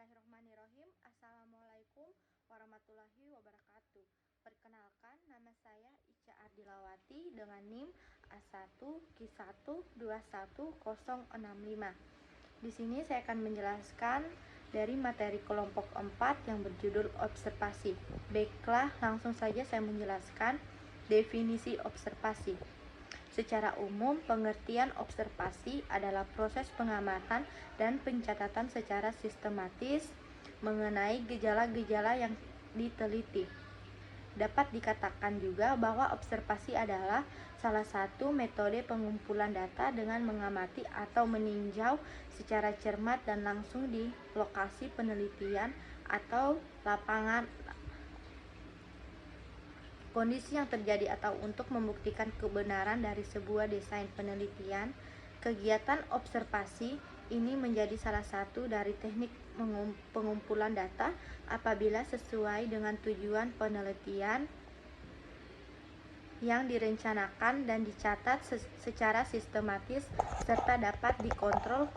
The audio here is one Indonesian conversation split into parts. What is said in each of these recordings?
Bismillahirrahmanirrahim. Assalamualaikum warahmatullahi wabarakatuh. Perkenalkan, nama saya Ica Ardilawati dengan NIM A1Q1 2121065. Di sini saya akan menjelaskan dari materi kelompok 4 yang berjudul observasi. Baiklah, langsung saja saya menjelaskan definisi observasi. Secara umum, pengertian observasi adalah proses pengamatan dan pencatatan secara sistematis mengenai gejala-gejala yang diteliti. Dapat dikatakan juga bahwa observasi adalah salah satu metode pengumpulan data dengan mengamati atau meninjau secara cermat dan langsung di lokasi penelitian atau lapangan kondisi yang terjadi atau untuk membuktikan kebenaran dari sebuah desain penelitian. Kegiatan observasi ini menjadi salah satu dari teknik pengumpulan data apabila sesuai dengan tujuan penelitian yang direncanakan dan dicatat secara sistematis serta dapat dikontrol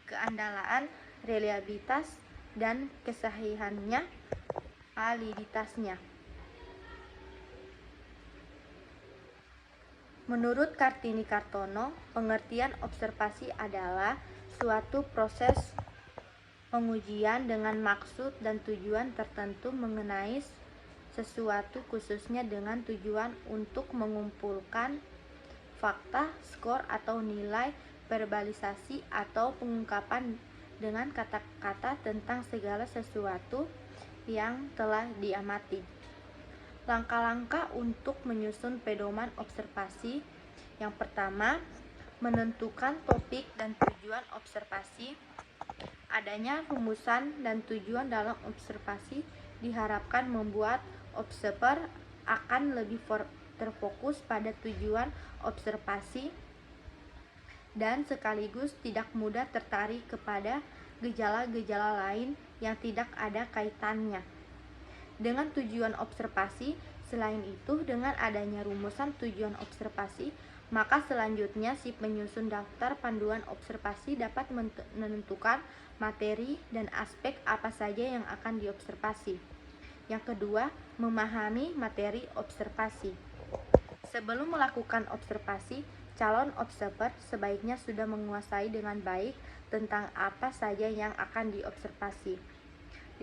keandalan, reliabilitas, dan kesahihannya, validitasnya. Menurut Kartini Kartono, pengertian observasi adalah suatu proses pengujian dengan maksud dan tujuan tertentu mengenai sesuatu, khususnya dengan tujuan untuk mengumpulkan fakta, skor atau nilai, verbalisasi atau pengungkapan dengan kata-kata tentang segala sesuatu yang telah diamati. Langkah-langkah untuk menyusun pedoman observasi. Yang pertama, menentukan topik dan tujuan observasi. Adanya rumusan dan tujuan dalam observasi diharapkan membuat observer akan lebih terfokus pada tujuan observasi dan sekaligus tidak mudah tertarik kepada gejala-gejala lain yang tidak ada kaitannya dengan tujuan observasi. Selain itu, dengan adanya rumusan tujuan observasi, maka selanjutnya si penyusun daftar panduan observasi dapat menentukan materi dan aspek apa saja yang akan diobservasi. Yang kedua, memahami materi observasi. Sebelum melakukan observasi, calon observer sebaiknya sudah menguasai dengan baik tentang apa saja yang akan diobservasi.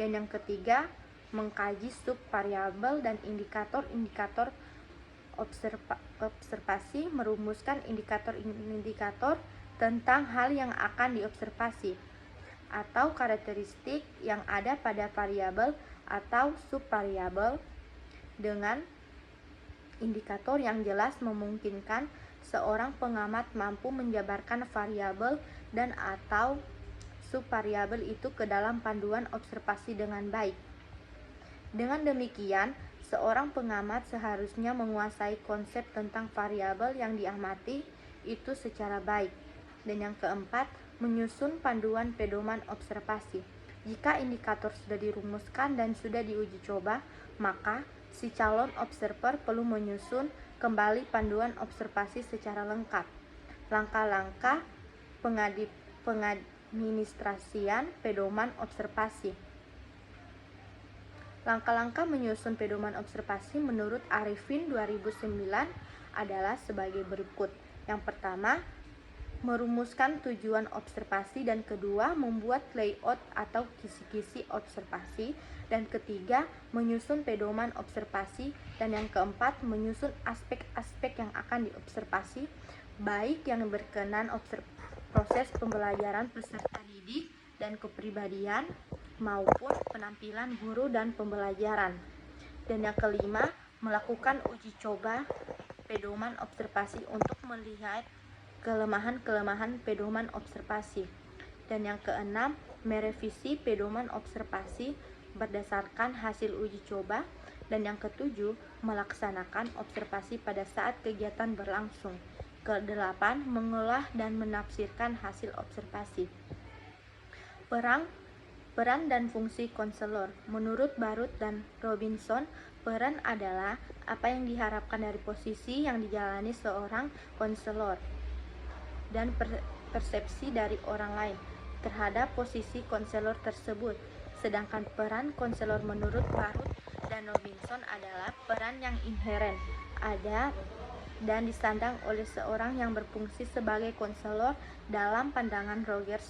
Dan yang ketiga, mengkaji subvariabel dan indikator-indikator observasi, merumuskan indikator-indikator tentang hal yang akan diobservasi atau karakteristik yang ada pada variabel atau subvariabel dengan indikator yang jelas memungkinkan seorang pengamat mampu menjabarkan variabel dan atau subvariabel itu ke dalam panduan observasi dengan baik. Dengan demikian, seorang pengamat seharusnya menguasai konsep tentang variabel yang diamati itu secara baik. Dan yang keempat, menyusun panduan pedoman observasi. Jika indikator sudah dirumuskan dan sudah diuji coba, maka si calon observer perlu menyusun kembali panduan observasi secara lengkap. Langkah-langkah pengadministrasian pedoman observasi. Langkah-langkah menyusun pedoman observasi menurut Arifin 2009 adalah sebagai berikut. Yang pertama, merumuskan tujuan observasi, dan kedua, membuat layout atau kisi-kisi observasi, dan ketiga, menyusun pedoman observasi, dan yang keempat, menyusun aspek-aspek yang akan diobservasi, baik yang berkenan proses pembelajaran peserta didik dan kepribadian, maupun penampilan guru dan pembelajaran. Dan yang kelima, melakukan uji coba pedoman observasi untuk melihat kelemahan-kelemahan pedoman observasi. Dan yang keenam, merevisi pedoman observasi berdasarkan hasil uji coba. Dan yang ketujuh, melaksanakan observasi pada saat kegiatan berlangsung. Kedelapan, mengolah dan menafsirkan hasil observasi. Peran dan fungsi konselor. Menurut Barut dan Robinson, peran adalah apa yang diharapkan dari posisi yang dijalani seorang konselor dan persepsi dari orang lain. terhadap posisi konselor tersebut. Sedangkan peran konselor menurut Parut dan Robinson adalah peran yang inheren, ada dan disandang oleh seorang yang berfungsi sebagai konselor. Dalam pandangan Rogers,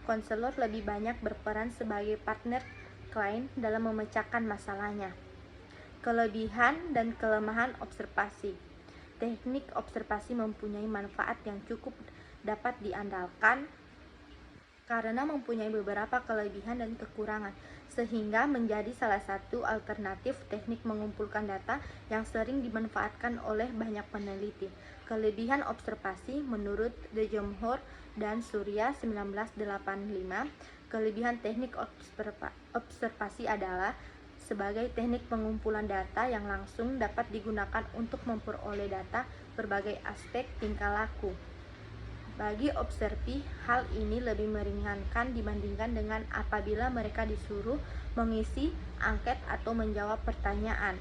konselor lebih banyak berperan sebagai partner klien dalam memecahkan masalahnya. Kelebihan dan kelemahan observasi. Teknik observasi mempunyai manfaat yang cukup dapat diandalkan karena mempunyai beberapa kelebihan dan kekurangan, sehingga menjadi salah satu alternatif teknik mengumpulkan data yang sering dimanfaatkan oleh banyak peneliti. Kelebihan observasi menurut De Jomhoor dan Surya 1985, kelebihan teknik observasi adalah sebagai teknik pengumpulan data yang langsung dapat digunakan untuk memperoleh data berbagai aspek tingkah laku. Bagi observi, hal ini lebih meringankan dibandingkan dengan apabila mereka disuruh mengisi angket atau menjawab pertanyaan.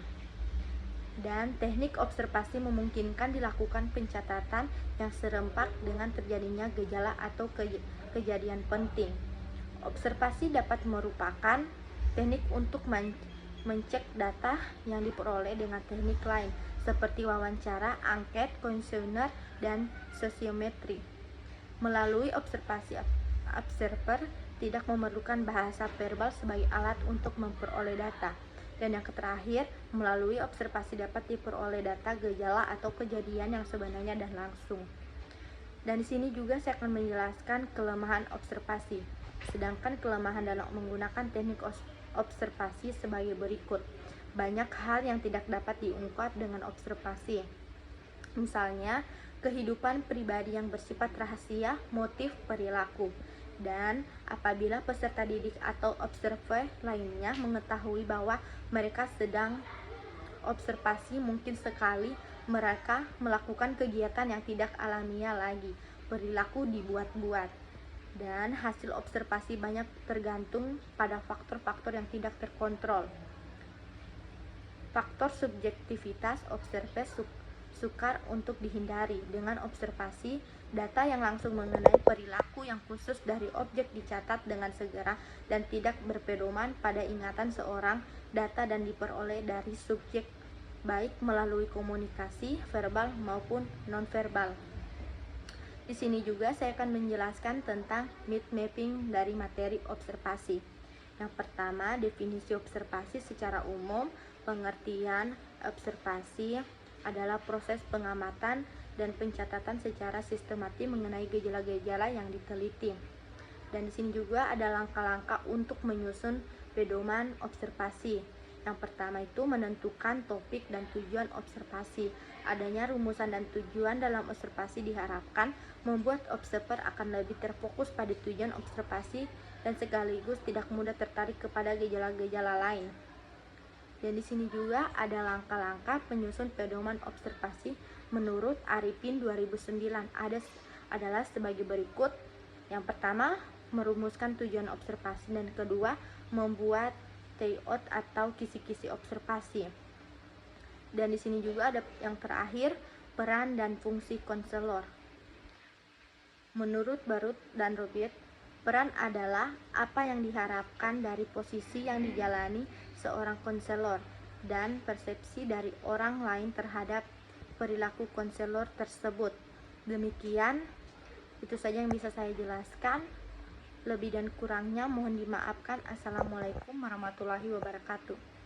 Dan teknik observasi memungkinkan dilakukan pencatatan yang serempak dengan terjadinya gejala atau kejadian penting. Observasi dapat merupakan teknik untuk mencek data yang diperoleh dengan teknik lain, seperti wawancara, angket, kuesioner, dan sosiometri. Melalui observasi, observer tidak memerlukan bahasa verbal sebagai alat untuk memperoleh data. Dan yang terakhir, melalui observasi dapat diperoleh data gejala atau kejadian yang sebenarnya dan langsung. Dan di sini juga saya akan menjelaskan kelemahan observasi. Sedangkan kelemahan dalam menggunakan teknik observasi sebagai berikut. Banyak hal yang tidak dapat diungkap dengan observasi. Misalnya, kehidupan pribadi yang bersifat rahasia, motif, perilaku. Dan apabila peserta didik atau observer lainnya mengetahui bahwa mereka sedang observasi, mungkin sekali mereka melakukan kegiatan yang tidak alamiah lagi, perilaku dibuat-buat. Dan hasil observasi banyak tergantung pada faktor-faktor yang tidak terkontrol. Faktor subjektivitas observer sukar untuk dihindari. Dengan observasi, data yang langsung mengenai perilaku yang khusus dari objek dicatat dengan segera dan tidak berpedoman pada ingatan seorang. Data dan diperoleh dari subjek baik melalui komunikasi verbal maupun nonverbal. Di sini juga saya akan menjelaskan tentang mind mapping dari materi observasi. Yang pertama, definisi observasi secara umum. Pengertian observasi adalah proses pengamatan dan pencatatan secara sistematis mengenai gejala-gejala yang diteliti. Dan di sini juga ada langkah-langkah untuk menyusun pedoman observasi. Yang pertama itu menentukan topik dan tujuan observasi. Adanya rumusan dan tujuan dalam observasi diharapkan membuat observer akan lebih terfokus pada tujuan observasi dan sekaligus tidak mudah tertarik kepada gejala-gejala lain. Dan di sini juga ada langkah-langkah penyusun pedoman observasi menurut Arifin 2009 adalah sebagai berikut. Yang pertama, merumuskan tujuan observasi, dan kedua, membuat layout atau kisi-kisi observasi. Dan di sini juga ada yang terakhir, peran dan fungsi konselor. Menurut Barut dan Robert, peran adalah apa yang diharapkan dari posisi yang dijalani seorang konselor dan persepsi dari orang lain terhadap perilaku konselor tersebut. Demikian, itu saja yang bisa saya jelaskan. Lebih dan kurangnya mohon dimaafkan. Assalamualaikum warahmatullahi wabarakatuh.